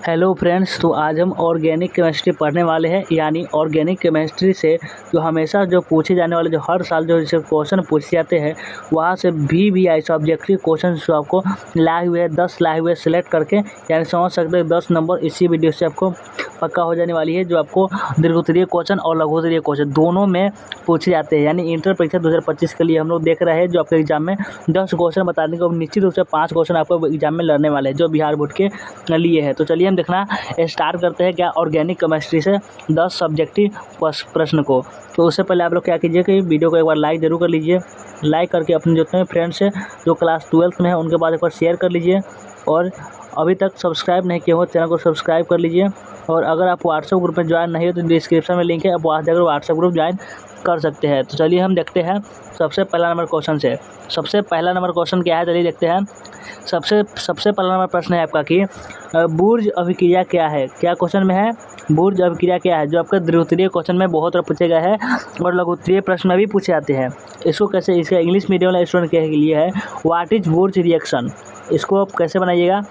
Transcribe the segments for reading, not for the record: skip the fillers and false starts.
Hello friends, तो आज हम ऑर्गेनिक केमिस्ट्री पढ़ने वाले हैं। यानी ऑर्गेनिक केमिस्ट्री से जो हमेशा जो पूछे जाने वाले जो हर साल जो जैसे क्वेश्चन पूछे जाते हैं वहाँ से भी ऐसे ऑब्जेक्टिव क्वेश्चन जो आपको लाए हुए हैं 10 लाए हुए सेलेक्ट करके, यानी समझ सकते हैं 10 नंबर इसी वीडियो से आपको पक्का हो जाने वाली है। जो आपको दीर्घोत्तरीय क्वेश्चन और लघुत्तरीय क्वेश्चन दोनों में पूछे जाते हैं। यानी इंटर परीक्षा 2025 के लिए हम लोग देख रहे हैं जो आपके एग्जाम में 10 क्वेश्चन बताने को निश्चित रूप से 5 क्वेश्चन आपको एग्जाम में लड़ने वाले हैं जो बिहार बोर्ड के लिए है। तो चलिए हम देखना स्टार्ट करते हैं क्या ऑर्गेनिक केमिस्ट्री से 10 सब्जेक्टिव प्रश्न को। तो उससे पहले आप लोग क्या कीजिए कि वीडियो को एक बार लाइक जरूर कर लीजिए। लाइक करके अपने जितने फ्रेंड्स हैं जो क्लास 12th में है उनके पास एक बार शेयर कर लीजिए। और अभी तक सब्सक्राइब नहीं किया हो चैनल को सब्सक्राइब कर लीजिए। और अगर आप व्हाट्सएप ग्रुप में ज्वाइन नहीं हो तो डिस्क्रिप्शन में लिंक है, आप वहाँ जाकर व्हाट्सएप ग्रुप ज्वाइन कर सकते हैं। तो चलिए हम देखते हैं सबसे पहला नंबर क्वेश्चन से। सबसे पहला नंबर क्वेश्चन क्या है, चलिए देखते हैं। सबसे पहला नंबर प्रश्न है आपका कि बुर्ज अभिक्रिया क्या है। क्या क्वेश्चन में है, बुर्ज अभिक्रिया क्या है, जो आपका द्वितीय क्वेश्चन में बहुत बार पूछे गए हैं और लघुत्तरीय प्रश्न में भी पूछे जाते हैं। इसको कैसे, इसका इंग्लिश मीडियम वाले स्टूडेंट के लिए है व्हाट इज बुर्ज रिएक्शन। इसको आप कैसे बनाइएगा,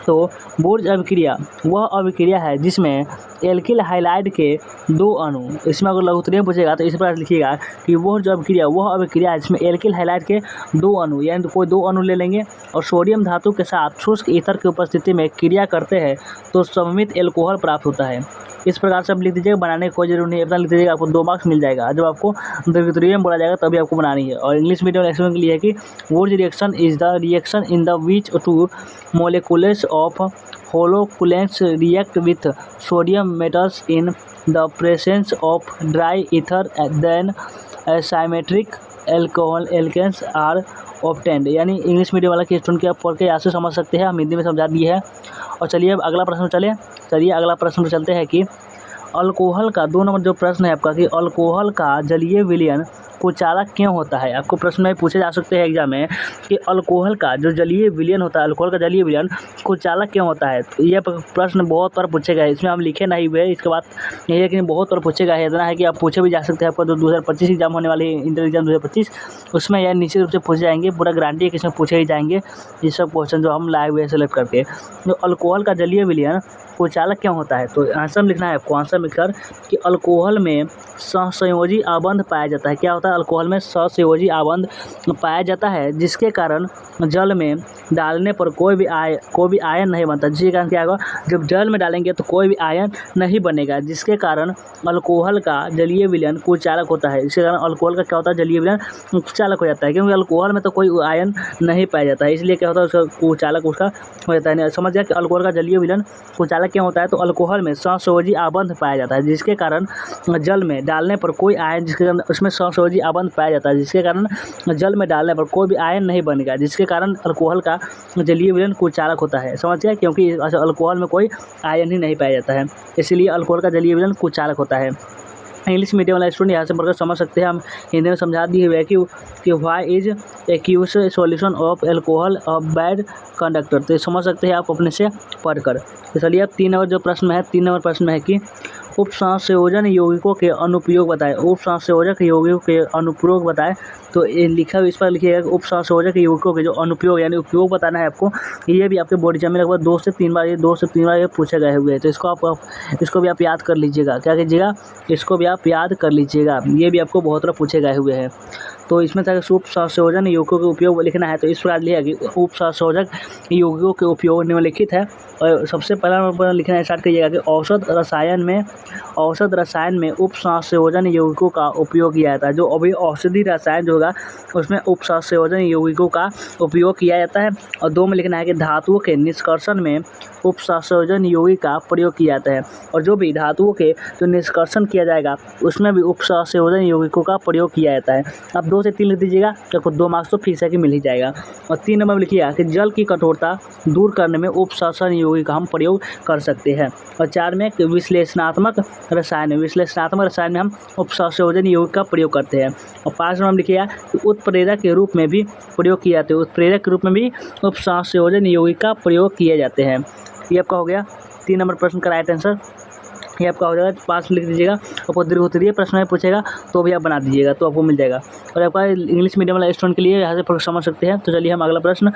तो बुर्ज अभिक्रिया वह अभिक्रिया है जिसमें एल्किल हाइलाइड के 2 अणु, इसमें अगर लघुत्तरीय पूछेगा तो इस प्रकार लिखिएगा कि वह जो अभिक्रिया वह अभिक्रिया है जिसमें एल्किल हाइलाइड के 2 अणु, यानी तो कोई 2 अणु ले लेंगे और सोडियम धातु के साथ शुष्क ईथर की उपस्थिति में क्रिया करते हैं तो सममित एल्कोहल प्राप्त होता है। इस प्रकार से आप लिख दीजिएगा, बनाने की कोई जरूरी नहीं है, अपना लिख दीजिएगा, आपको 2 मार्क्स मिल जाएगा। जब आपको द्वितीय में बोला जाएगा तभी आपको बनानी है। और इंग्लिश मीडियम लेक्चर के लिए है कि बुर्ज reaction is the reaction in the which 2 molecules of haloalkanes react with sodium metals in the presence of dry ether then symmetric alcohol alkanes are obtained. यानी इंग्लिश मीडियम वाला के student के आप पढ़ के यहाँ से समझ सकते हैं, हम हिंदी में समझा दिए है। और चलिए अब अगला प्रश्न चलिए अगला प्रश्न पर चलते हैं कि अल्कोहल का 2 नंबर जो प्रश्न है आपका कि अल्कोहल का जलीय विलयन कुचालक क्यों होता है। आपको प्रश्न में पूछे जा सकते हैं एग्जाम में कि अल्कोहल का जो जलीय विलयन होता है, अल्कोहल का जलीय विलयन कुचालक क्यों होता है। तो यह प्रश्न बहुत बार पूछे गए, इसमें हम लिखे नहीं हुए, इसके बाद यही है कि बहुत बार पूछे गए। इतना है कि आप पूछे भी जा सकते हैं। आपका जो 2025 एग्जाम होने वाली है, इंटर एग्जाम 2025, उसमें यह निश्चित रूप से पूछे जाएंगे। पूरा गारंटी है कि इसमें पूछे ही जाएंगे ये सब क्वेश्चन जो हम लाए हुए हैं सेलेक्ट करके। जो अल्कोहल का जलीय विलयन कुचालक क्यों होता है, तो आंसर में लिखना है आपको, आंसर में लिखकर कि अल्कोहल में सहसंयोजी आबंध पाया जाता है। क्या होता है, अल्कोहल में सहसंयोजी आबंध पाया जाता है जिसके कारण जल में डालने पर कोई भी आयन नहीं बनता। जिसके कारण क्या होगा, जब जल में डालेंगे तो कोई भी आयन नहीं बनेगा, जिसके कारण अल्कोहल का जलीय विलयन कुचालक होता है। इसके कारण अल्कोहल का क्या होता है, जलीय विलयन कुचालक हो जाता है, क्योंकि अल्कोहल में तो कोई आयन नहीं पाया जाता है, इसलिए क्या होता है उसका कुचालक उसका हो जाता है। समझ गया कि अल्कोहल का जलीय विलयन कुचालक क्यों होता है, तो अल्कोहल में सहसंयोजी आबंध पाया जाता है जिसके कारण जल में डालने पर कोई आयन, जिसके कारण उसमें सहसंयोजी आबंध पाया जाता है जिसके कारण जल में डालने पर कोई भी आयन नहीं बनेगा, जिसके कारण अल्कोहल का जलीय विलयन कुचालक होता है। समझ गया, क्योंकि अल्कोहल में कोई आयन ही नहीं पाया जाता है, इसलिए अल्कोहल का जलीय विलयन कुचालक होता है। इंग्लिश मीडियम वाला स्टूडेंट यहाँ से पढ़कर समझ सकते हैं, हम हिंदी में समझा दिए हुए कि why is aqueous solution of alcohol of bad conductor. तो समझ सकते हैं आप अपने से पढ़कर। तो चलिए अब 3 नंबर जो प्रश्न है, 3 नंबर प्रश्न है कि उपसंयोजन यौगिकों के अनुप्रयोग बताएं। उपसंयोजक यौगिकों के अनुप्रयोग बताएं। तो ये लिखा इस पर लिखिएगा कि उपसंयोजक यौगिकों के जो अनुप्रयोग यानी उपयोग बताना है आपको। ये भी आपके बोर्ड एग्जाम में लगभग 2 से 3 बार ये पूछे गए हुए हैं। तो इसको भी आप याद कर लीजिएगा। क्या कीजिएगा, इसको भी आप याद कर लीजिएगा, ये भी आपको बहुत बार पूछे गए हुए हैं। तो इसमें था कि उपसंयोजन यौगिकों के उपयोग लिखना है, तो इस प्रकार लिखा कि उपसंयोजक यौगिकों के उपयोग निम्नलिखित है। और सबसे पहला नंबर लिखना स्टार्ट करिएगा कि औषध रसायन में उपसंयोजन यौगिकों का उपयोग किया जाता है। जो अभी औषधि रसायन जो होगा उसमें उपसंयोजन यौगिकों का उपयोग किया जाता है। और 2 में लिखना है कि धातुओं के निष्कर्षण में उपसंयोजन यौगिक का प्रयोग किया जाता है। और जो भी धातुओं के जो निष्कर्षण किया जाएगा उसमें भी उपसंयोजन यौगिकों का प्रयोग किया जाता है। आप 2 से 3 लिख दीजिएगा, आपको 2 मार्क्स तो फिक्स है कि मिल ही जाएगा। और 3 नंबर में लिखिएगा कि जल की कठोरता दूर करने में उपसंयोजन यौगिक का हम प्रयोग कर सकते हैं। और 4 में विश्लेषणात्मक रसायन में हम उपसंयोजन यौगिक का प्रयोग करते हैं। और 5 नंबर में लिखिएगा कि उत्प्रेरक के रूप में भी प्रयोग किए जाते हैं। उत्प्रेरक के रूप में भी उपसंयोजन यौगिक का प्रयोग किए जाते हैं। ये आपका हो गया 3 नंबर प्रश्न का राइट आंसर। ये आपका हो जाएगा, पास लिख दीजिएगा। आपको दीर्घ उत्तरीय प्रश्न में पूछेगा तो भी आप बना दीजिएगा तो आपको मिल जाएगा। और आपका इंग्लिश मीडियम वाला स्टूडेंट के लिए यहाँ से समझ सकते हैं। तो चलिए हम अगला प्रश्न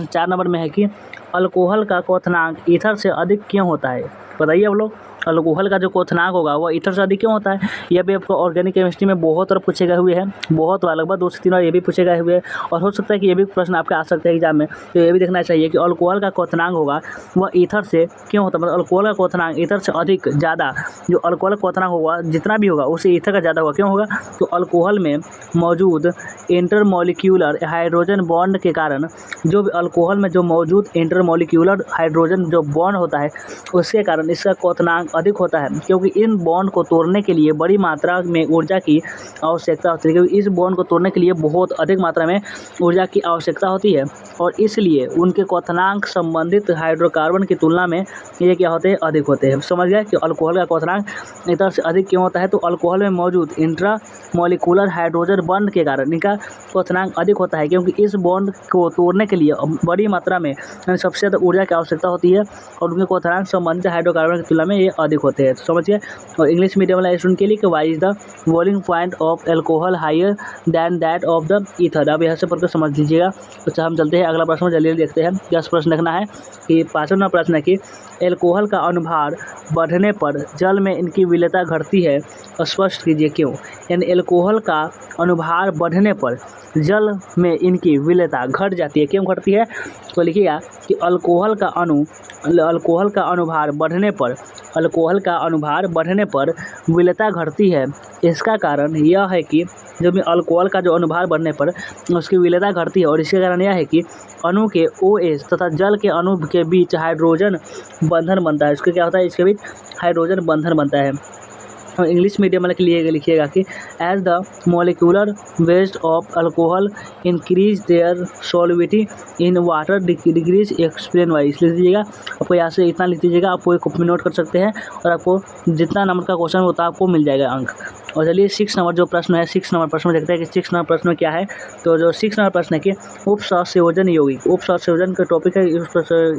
4 नंबर में है कि अल्कोहल का क्वथनांक ईथर से अधिक क्यों होता है? बताइए आप लोग, अल्कोहल का जो क्वथनांक होगा वो ईथर से अधिक क्यों होता है? यह भी आपको ऑर्गेनिक केमिस्ट्री में बहुत बार पूछे गए हुए हैं, बहुत बार, लगभग 2 से 3 बार ये भी पूछे गए हुए हैं। और हो सकता है कि ये भी प्रश्न आपके आ सकते हैं एग्जाम में। तो ये भी देखना चाहिए कि अल्कोहल का क्वथनांक होगा वह ईथर से क्यों होता है, मतलब अल्कोहल का क्वथनांक ईथर से अधिक, ज़्यादा, जो अल्कोहल का क्वथनांक होगा जितना भी होगा उससे ईथर का ज़्यादा होगा, क्यों होगा? तो अल्कोहल में मौजूद इंटरमॉलिक्यूलर हाइड्रोजन बॉन्ड के कारण, जो भी अल्कोहल में जो मौजूद इंटरमॉलिक्यूलर हाइड्रोजन जो बॉन्ड होता है उसके कारण इसका क्वथनांक अधिक होता है, क्योंकि इन बॉन्ड को तोड़ने के लिए बड़ी मात्रा में ऊर्जा की आवश्यकता होती है, क्योंकि इस बॉन्ड को तोड़ने के लिए बहुत अधिक मात्रा में ऊर्जा की आवश्यकता होती है और इसलिए उनके क्वथनांक संबंधित हाइड्रोकार्बन की तुलना में ये क्या होते हैं, अधिक होते हैं। समझ गए कि अल्कोहल का क्वथनांक ईथर से अधिक क्यों होता है? तो अल्कोहल में मौजूद इंट्रामॉलिक्यूलर हाइड्रोजन बॉन्ड के कारण इनका क्वथनांक अधिक होता है, क्योंकि इस बॉन्ड को तोड़ने के लिए बड़ी मात्रा में सबसे ज़्यादा ऊर्जा की आवश्यकता होती है और उनके क्वथनांक संबंधित हाइड्रोकार्बन की तुलना में ये अधिक होते हैं। तो समझिए। और इंग्लिश मीडियम वाला स्टूडेंट के लिए कि why is the boiling point of alcohol higher than that of the ether? आप यहाँ से पढ़कर समझ लीजिएगा। तो हम चलते हैं अगला प्रश्न जल्दी देखते हैं। क्या प्रश्न देखना है कि 5वां प्रश्न है कि एल्कोहल का अनुभार बढ़ने पर जल में इनकी विलेयता घटती है, स्पष्ट कीजिए क्यों? यानी एल्कोहल का अनुभार बढ़ने पर जल में इनकी विलेयता घट जाती है, क्यों घटती है? तो लिखिएगा कि अल्कोहल का अनुभार बढ़ने पर विलेयता घटती है। इसका कारण यह है कि जब अल्कोहल का जो अनुभार बढ़ने पर उसकी विलेयता घटती है और इसके कारण यह है कि अणु के OH तथा जल के अणु के बीच हाइड्रोजन बंधन बनता है। इसके क्या होता है? इसके बीच हाइड्रोजन बंधन बनता है। और इंग्लिश मीडियम वाले के लिए लिखिएगा कि as the molecular weight of alcohol increase their solubility in water decrease explain why. इसलिए लीजिएगा, आपको यहाँ से इतना लिख दीजिएगा, आपको एक कॉपी नोट कर सकते हैं और आपको जितना नंबर का क्वेश्चन होता है आपको मिल जाएगा अंक। और चलिए 6 नंबर जो प्रश्न है, 6 नंबर प्रश्न में देखते हैं कि 6 नंबर प्रश्न में क्या है। तो जो 6 नंबर प्रश्न है कि उपसंयोजन यौगिक, उपसंयोजन का टॉपिक है।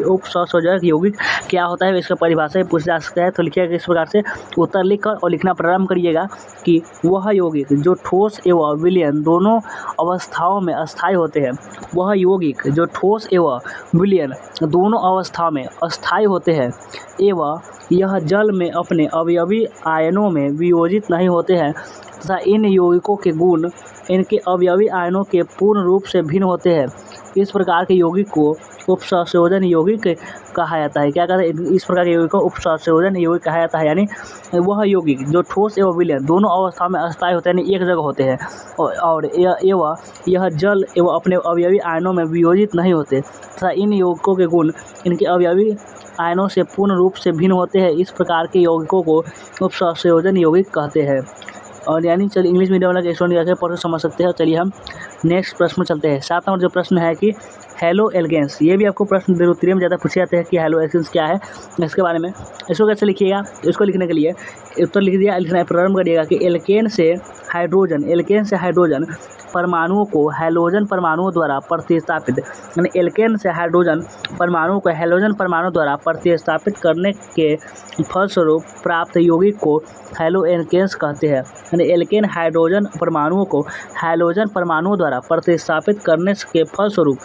उपसंयोजक यौगिक क्या होता है इसका परिभाषा पूछा जा सकता है। तो लिखिएगा इस प्रकार से, उत्तर लिखकर और लिखना प्रारंभ करिएगा कि वह यौगिक जो ठोस एवं विलयन दोनों अवस्थाओं में अस्थायी होते हैं, वह यौगिक जो ठोस एवं विलयन दोनों अवस्थाओं में अस्थायी होते हैं एवं यह जल में अपने अवयवी आयनों में वियोजित नहीं होते हैं तथा इन यौगिकों के गुण इनके अवयवी आयनों के पूर्ण रूप से भिन्न होते हैं। इस प्रकार के यौगिक को उपसंयोजन यौगिक कहा जाता है। क्या कहते हैं? इस प्रकार के यौगिक को उपसंयोजन यौगिक कहा जाता है। यानी वह यौगिक जो ठोस एवं विलयन दोनों अवस्थाओं में अस्थायी होते हैं, यानी एक जगह होते हैं और यह जल एवं अपने अवयवी आयनों में वियोजित नहीं होते तथा इन यौगिकों के गुण इनके अवयवी आयनों से पूर्ण रूप से भिन्न होते हैं। इस प्रकार के यौगिकों को उपसंयोजन यौगिक कहते हैं। और यानी चलिए इंग्लिश मीडियम वाला के स्टूडेंट कैसे पढ़ समझ सकते हैं। चलिए हम नेक्स्ट प्रश्न में चलते हैं। 7 नंबर जो प्रश्न है कि हेलो एल्केन्स, ये भी आपको प्रश्न उत्तरीय में ज़्यादा पूछे जाते हैं कि हेलो एल्केन्स क्या है, इसके बारे में। इसको कैसे लिखिएगा? इसको लिखने के लिए उत्तर लिख दिया, लिखना प्रारंभ करिएगा कि एल्केन से हाइड्रोजन परमाणुओं को हैलोजन परमाणुओं द्वारा प्रतिस्थापित, यानी एल्केन से हाइड्रोजन परमाणुओं को हैलोजन परमाणु द्वारा प्रतिस्थापित करने के फलस्वरूप प्राप्त यौगिक को हैलो एल्केन्स कहते हैं। यानी एल्केन हाइड्रोजन परमाणुओं को हैलोजन परमाणुओं द्वारा प्रतिस्थापित करने के फलस्वरूप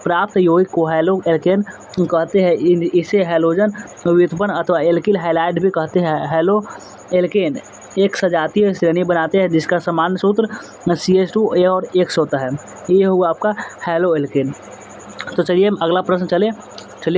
प्राप्त यौगिक को हैलो एल्केन कहते हैं। इसे हैलोजन व्युत्पन्न अथवा एल्किल हैलाइड भी कहते हैं। हैलो एल्केन एक सजातीय श्रेणी बनाते हैं जिसका सामान्य सूत्र CH2A और X होता है। ये हुआ आपका हैलो एल्केन। तो चलिए हम अगला प्रश्न चलिए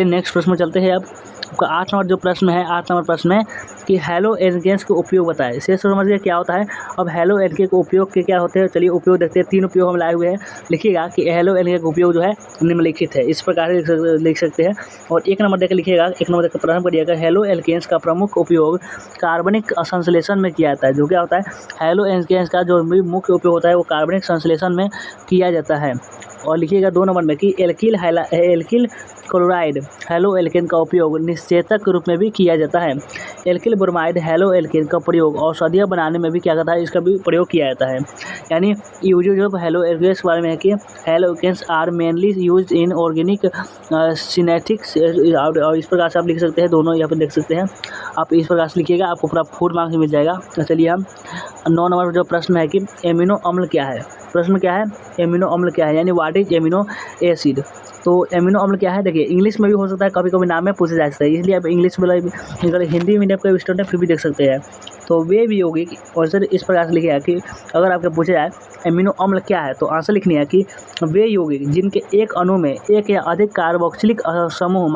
नेक्स्ट प्रश्न में चलते हैं। अब आपका 8 नंबर जो प्रश्न है, 8 नंबर प्रश्न है कि हैलो एल्केन्स के उपयोग बताएं। शेष समझिए क्या होता है। अब हैलो एल्केन के उपयोग के क्या होते हैं, चलिए उपयोग देखते हैं। 3 उपयोग हम लाए हुए हैं। लिखिएगा कि हैलो एल्केन का उपयोग जो है निम्नलिखित है, इस प्रकार से लिख सकते हैं। और 1 नंबर देकर लिखिएगा, 1 नंबर देकर प्रारंभ करिएगा। हैलो एल्केन्स का प्रमुख उपयोग कार्बनिक संश्लेषण में किया जाता है। जो क्या होता है, हैलो एल्केन्स का जो मुख्य उपयोग होता है वो कार्बनिक संश्लेषण में किया जाता है। और लिखिएगा 2 नंबर में कि एल्किल क्लोराइड हैलो एल्केन का उपयोग निषेचक के रूप में भी किया जाता है। एल्किल ब्रोमाइड हैलो एल्केन का प्रयोग औषधियाँ बनाने में भी क्या करता है, इसका भी प्रयोग किया जाता है। यानी यूजेज ऑफ हैलो एल्केन्स के बारे में है कि haloalkanes are mainly used in organic synthesis, और इस प्रकार से आप लिख सकते हैं, दोनों यहाँ पर देख सकते हैं। आप इस प्रकार से लिखिएगा, आपको पूरा फुल मार्क्स मिल जाएगा। तो चलिए हम 9 नंबर जो प्रश्न है कि एमिनो अम्ल क्या है। प्रश्न क्या है, एमिनो अम्ल क्या है, यानी व्हाट इज एमिनो एसिड। तो एमिनो अम्ल क्या है, देखिए इंग्लिश में भी हो सकता है, कभी कभी नाम में पूछा जा सकता है, इसलिए आप इंग्लिश में अगर हिंदी मीडियम का स्टूडेंट है फिर भी देख सकते हैं। तो वे भी होगी और सर इस प्रकार से लिखिए कि अगर आपके पूछा जाए एमिनो अम्ल क्या है, तो आंसर लिखनी है कि वे यौगिक जिनके एक अणु में एक या अधिक कार्बोक्सिलिक समूह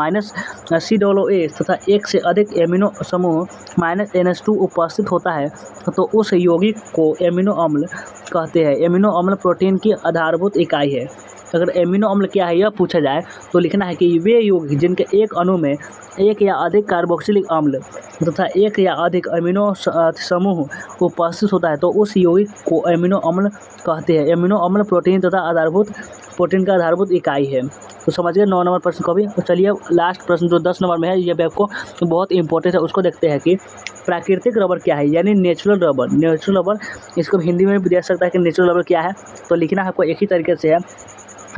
-COOH तथा एक से अधिक एमिनो समूह -NH2 उपस्थित होता है, तो उस यौगिक को एमिनो अम्ल कहते हैं। एमिनो अम्ल प्रोटीन की आधारभूत इकाई है। अगर एमिनो अम्ल क्या है यह पूछा जाए तो लिखना है कि वे यौगिक जिनके एक अणु में एक या अधिक कार्बोक्सिलिक अम्ल तथा एक या अधिक अमीनो समूह उपस्थित होता है, तो उस यौगिक को एमिनो अम्ल कहते हैं। एमिनो अम्ल प्रोटीन का आधारभूत इकाई है। तो समझिए 9 नंबर प्रश्न को भी। तो चलिए लास्ट प्रश्न जो 10 नंबर में है, ये भी आपको बहुत इंपॉर्टेंट है, उसको देखते हैं कि प्राकृतिक रबर क्या है, यानी नेचुरल रबर। इसको हिंदी में भी दे सकता है कि नेचुरल रबर क्या है। तो लिखना है आपको एक ही तरीके से है,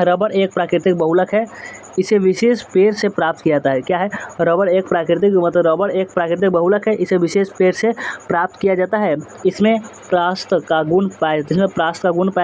रबर एक प्राकृतिक बहुलक है, इसे विशेष पेड़ से प्राप्त किया जाता है। क्या है, रबर एक प्राकृतिक बहुलक है, इसे विशेष पेड़ से प्राप्त किया जाता है। इसमें प्रास्त का गुण पाया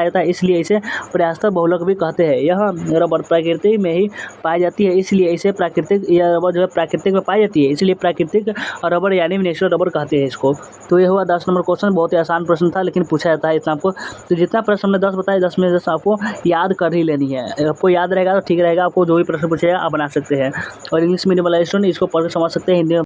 जाता है, इसलिए इसे प्रास्त बहुलक भी कहते हैं। यह रबर प्रकृति में ही पाई जाती है, इसलिए इसे यह रबर जो है प्राकृतिक में पाई जाती है, इसलिए प्राकृतिक रबर यानी नेचुरल रबर कहते हैं इसको। तो ये हुआ 10 नंबर क्वेश्चन। बहुत ही आसान प्रश्न था, लेकिन पूछा जाता है इतना आपको। तो जितना प्रश्न हमने 10 बताया, 10 में 10 आपको याद कर ही लेनी है। आपको याद रहेगा तो ठीक रहेगा, आपको जो भी प्रश्न पूछेगा आप बना सकते हैं। और इंग्लिश मीडियम वाला स्टूडेंट इसको पढ़ के समझ सकते हैं, हिंदी में